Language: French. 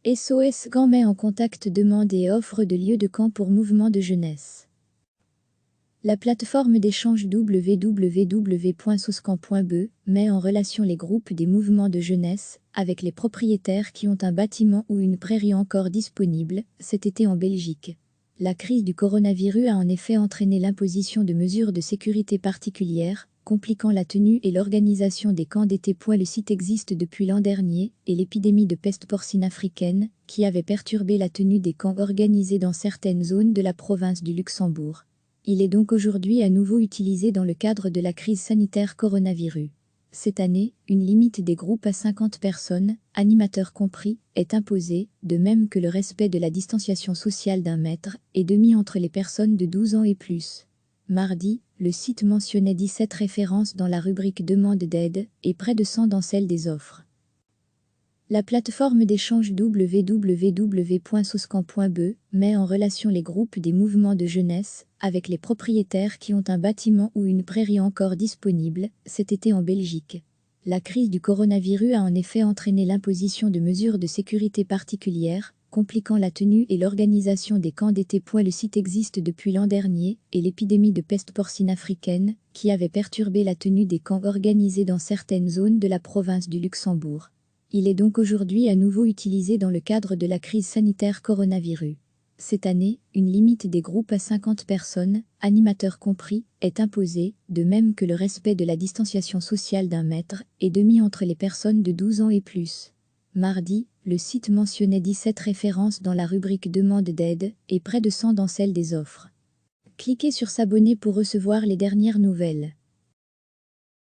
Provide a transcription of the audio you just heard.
SOS Camp met en contact demande et offre de lieux de camp pour mouvement de jeunesse. La plateforme d'échange www.soscamp.be met en relation les groupes des mouvements de jeunesse avec les propriétaires qui ont un bâtiment ou une prairie encore disponible cet été en Belgique. La crise du coronavirus a en effet entraîné l'imposition de mesures de sécurité particulières, compliquant la tenue et l'organisation des camps d'été. Le site existe depuis l'an dernier et l'épidémie de peste porcine africaine, qui avait perturbé la tenue des camps organisés dans certaines zones de la province du Luxembourg. Il est donc aujourd'hui à nouveau utilisé dans le cadre de la crise sanitaire coronavirus. Cette année, une limite des groupes à 50 personnes, animateurs compris, est imposée, de même que le respect de la distanciation sociale d'1,5 mètre entre les personnes de 12 ans et plus. Mardi, le site mentionnait 17 références dans la rubrique Demande d'aide et près de 100 dans celle des offres. La plateforme d'échange www.soscamp.be met en relation les groupes des mouvements de jeunesse avec les propriétaires qui ont un bâtiment ou une prairie encore disponible cet été en Belgique. La crise du coronavirus a en effet entraîné l'imposition de mesures de sécurité particulières, compliquant la tenue et l'organisation des camps d'été. Le site existe depuis l'an dernier et l'épidémie de peste porcine africaine, qui avait perturbé la tenue des camps organisés dans certaines zones de la province du Luxembourg. Il est donc aujourd'hui à nouveau utilisé dans le cadre de la crise sanitaire coronavirus. Cette année, une limite des groupes à 50 personnes, animateurs compris, est imposée, de même que le respect de la distanciation sociale d'1,5 mètre entre les personnes de 12 ans et plus. Mardi, le site mentionnait 17 références dans la rubrique Demande d'aide et près de 100 dans celle des offres. Cliquez sur s'abonner pour recevoir les dernières nouvelles.